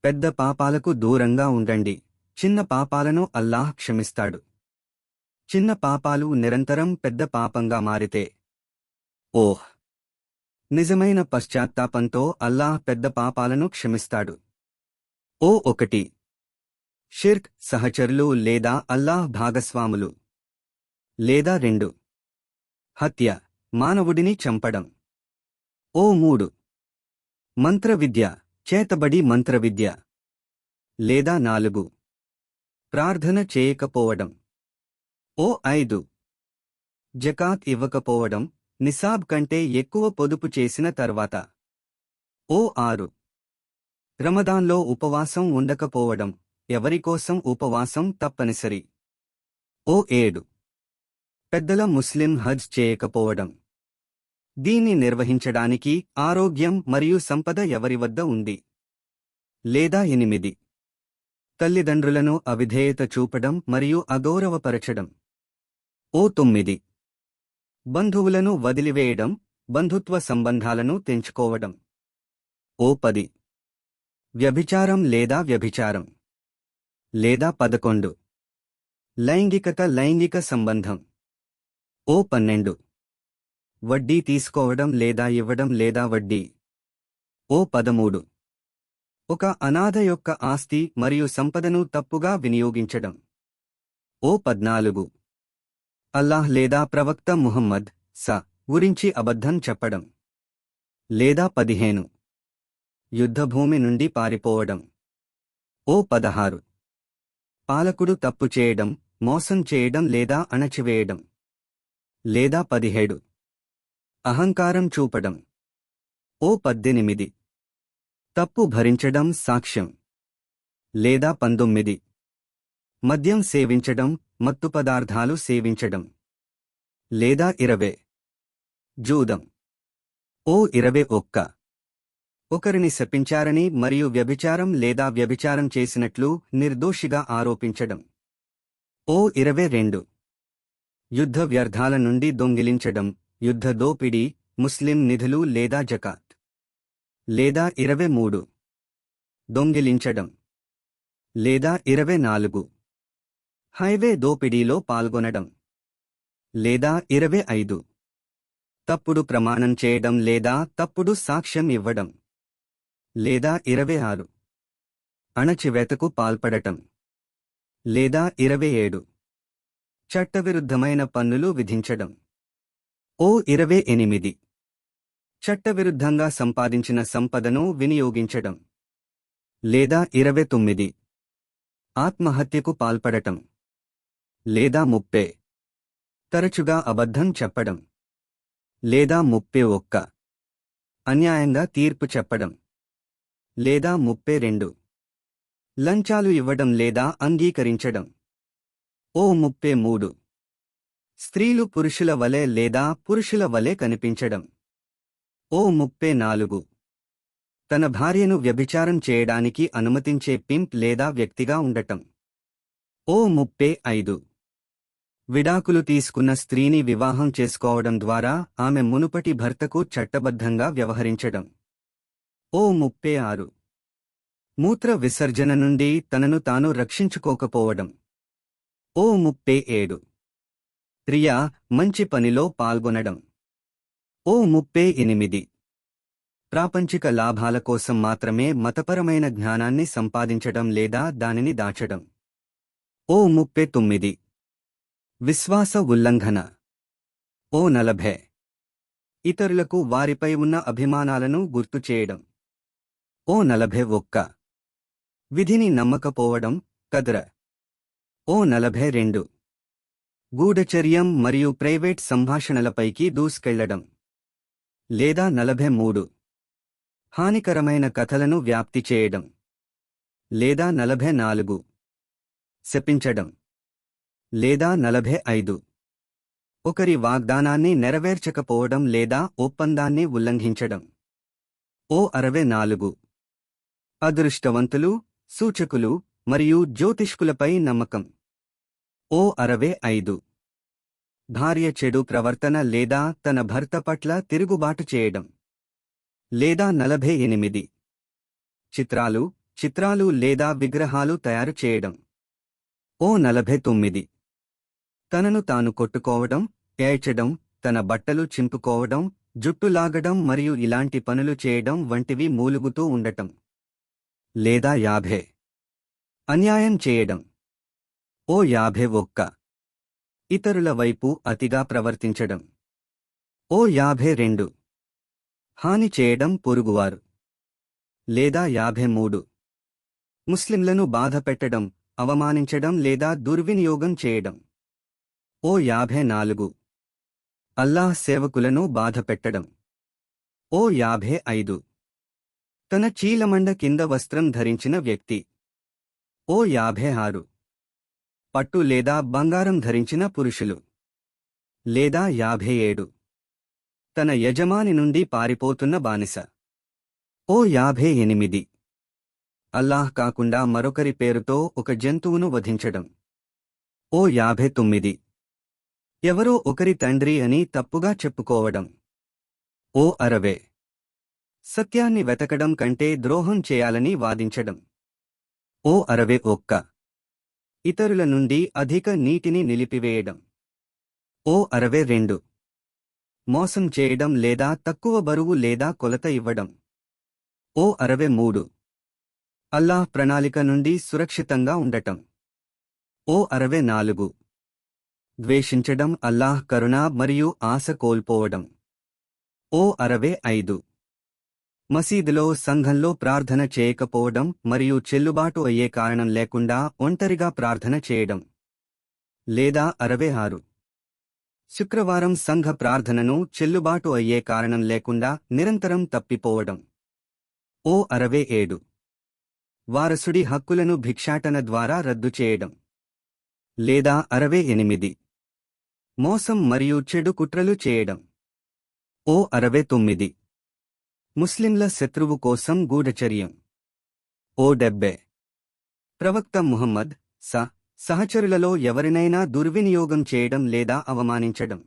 పెద్ద పాపాలకు దూరంగా ఉండండి. చిన్న పాపాలను అల్లాహ్ క్షమిస్తాడు. చిన్న పాపాలు నిరంతరం పెద్ద పాపంగా మారితే ఓహ్! నిజమైన పశ్చాత్తాపంతో అల్లాహ్ పెద్ద పాపాలను క్షమిస్తాడు. 1 షిర్క్ సహచరులు లేదా అల్లాహ్ భాగస్వాములు. లేదా 2 హత్య మానవుడిని చంపడం. 3 మంత్రవిద్య చేతబడి మంత్రవిద్య. లేదా 4 ప్రార్థన చేయకపోవడం. 5 జకాత్ ఇవ్వకపోవడం నిసాబ్ కంటే ఎక్కువ పొదుపు చేసిన తర్వాత. 6 రమదాన్లో ఉపవాసం ఉండకపోవడం ఎవరికోసం ఉపవాసం తప్పనిసరి. 7 పెద్దల ముస్లిం హజ్ చేయకపోవడం. దీన్ని నిర్వహించడానికి ఆరోగ్యం మరియు సంపద ఎవరి వద్ద ఉంది. లేదా 8 తల్లిదండ్రులను అవిధేయత చూపడం మరియు అగౌరవపరచడం. 9 బంధువులను వదిలివేయడం, బంధుత్వ సంబంధాలను తెంచుకోవడం. 10 వ్యభిచారం లేదా వ్యభిచారం. లేదా 11 లైంగిక సంబంధం. 12 వడ్డీ తీసుకోవడం లేదా ఇవ్వడం లేదా వడ్డీ. 13 ఒక అనాథ యొక్క ఆస్తి మరియు సంపదను తప్పుగా వినియోగించడం. 14 అల్లాహ్ లేదా ప్రవక్త ముహమ్మద్ గురించి అబద్ధం చెప్పడం. లేదా 15 యుద్ధభూమి నుండి పారిపోవడం. 16 పాలకుడు తప్పు చేయడం, మోసం చేయడం లేదా అణచివేయడం. లేదా 17 అహంకారం చూపడం. 18 తప్పు భరించడం సాక్ష్యం. లేదా 19 మద్యం సేవించడం, మత్తు పదార్థాలు సేవించడం. లేదా 20 జూదం. 21 ఒకరిని శపించారని మరియు వ్యభిచారం లేదా వ్యభిచారం చేసినట్లు నిర్దోషిగా ఆరోపించడం. 22 యుద్ధ వ్యర్థాల నుండి దొంగిలించడం, యుద్ధ దోపిడీ, ముస్లిం నిధులు లేదా జకాత్. లేదా 23 దొంగిలించడం. లేదా 24 హైవే దోపిడీలో పాల్గొనడం. లేదా 25 తప్పుడు ప్రమాణం చేయడం లేదా తప్పుడు సాక్ష్యం ఇవ్వడం. లేదా 26 అణచివేతకు పాల్పడటం. లేదా 27 చట్టవిరుద్ధమైన పన్నులు విధించడం. 28 చట్టవిరుద్ధంగా సంపాదించిన సంపదను వినియోగించడం. లేదా 29 ఆత్మహత్యకు పాల్పడటం. లేదా 30 తరచుగా అబద్ధం చెప్పడం. లేదా 31 అన్యాయంగా తీర్పు చెప్పడం. లేదా 32 లంచాలు ఇవ్వడం లేదా అంగీకరించడం. 33 స్త్రీలు పురుషుల వలె లేదా పురుషుల వలె కనిపించడం. 34 తన భార్యను వ్యభిచారం చేయడానికి అనుమతించే పింప్ లేదా వ్యక్తిగా ఉండటం. 35 విడాకులు తీసుకున్న స్త్రీని వివాహం చేసుకోవడం ద్వారా ఆమె మునుపటి భర్తకు చట్టబద్ధంగా వ్యవహరించడం. 36 మూత్ర విసర్జన నుండి తనను తాను రక్షించుకోకపోవడం. 37 క్రియా మంచి పనిలో పాల్గొనడం. 38 ప్రాపంచిక లాభాల కోసం మాత్రమే మతపరమైన జ్ఞానాన్ని సంపాదించడం లేదా దానిని దాచడం. 39 విశ్వాస ఉల్లంఘన. 40 ఇతరులకు వారిపై ఉన్న అభిమానాలను గుర్తు చేయడం. 41 విధిని నమ్మకపోవడం కద్ర. 42 గూఢచర్యం మరియు ప్రైవేట్ సంభాషణలపైకి దూసుకెళ్లడం. లేదా 43 హానికరమైన కథలను వ్యాప్తి చేయడం. లేదా 44 శపించడం. లేదా 45 ఒకరి వాగ్దానాన్ని నెరవేర్చకపోవడం లేదా ఒప్పందాన్ని ఉల్లంఘించడం. 64 అదృష్టవంతులు, సూచకులు మరియు జ్యోతిష్కులపై నమ్మకం. 65 భార్య చెడు ప్రవర్తన లేదా తన భర్త పట్ల తిరుగుబాటు చేయడం. లేదా 48 చిత్రాలు, చిత్రాలు లేదా విగ్రహాలు తయారు చేయడం. 49. తనను తాను కొట్టుకోవడం, ఏడ్చడం, తన బట్టలు చింపుకోవడం, జుట్టు లాగడం మరియు ఇలాంటి పనులు చేయడం వంటివి మూలుగుతూ ఉండటం. లేదా 50. అన్యాయం చేయడం. 51. ఇతరుల వైపు అతిగా ప్రవర్తించడం. 52. హాని చేయడం పొరుగువారు. లేదా 53. ముస్లింలను బాధపెట్టడం, అవమానించడం లేదా దుర్వినియోగం చేయడం. 54. అల్లాహ్ సేవకులను బాధపెట్టడం. 55. తన చీలమండ కింద వస్త్రం ధరించిన వ్యక్తి. 56. పట్టు లేదా బంగారం ధరించిన పురుషులు. లేదా 57. తన యజమాని నుండి పారిపోతున్న బానిస. 58. అల్లాహ్ కాకుండా మరొకరి పేరుతో ఒక జంతువును వధించడం. 59. ఎవరో ఒకరి తండ్రి అని తప్పుగా చెప్పుకోవడం. 60. సత్యాన్ని వెతకడం కంటే ద్రోహం చేయాలని వాదించడం. 61. ఇతరుల నుండి అధిక నీటిని నిలిపివేయడం. 62. మోసం చేయడం లేదా తక్కువ బరువు లేదా కొలత ఇవ్వడం. 63. అల్లాహ్ ప్రణాళిక నుండి సురక్షితంగా ఉండటం. 64. ద్వేషించడం, అల్లాహ్ కరుణ మరియు ఆశ కోల్పోవడం. 65. మసీదులో సంఘంలో ప్రార్థన చేయకపోవడం మరియు చెల్లుబాటు అయ్యే కారణం లేకుండా ఒంటరిగా ప్రార్థన చేయడం. లేదా 66. శుక్రవారం సంఘ ప్రార్థనను చెల్లుబాటు అయ్యే కారణం లేకుండా నిరంతరం తప్పిపోవడం. 67. వారసుడి హక్కులను భిక్షాటన ద్వారా రద్దు చేయడం. లేదా 68. మోసం మరియు చెడు కుట్రలు చేయడం. 69. ముస్లింల శత్రువు కోసం గూఢచర్యం. 70. ప్రవక్త ముహమ్మద్ సహచరులలో ఎవరినైనా దుర్వినియోగం చేయడం లేదా అవమానించడం.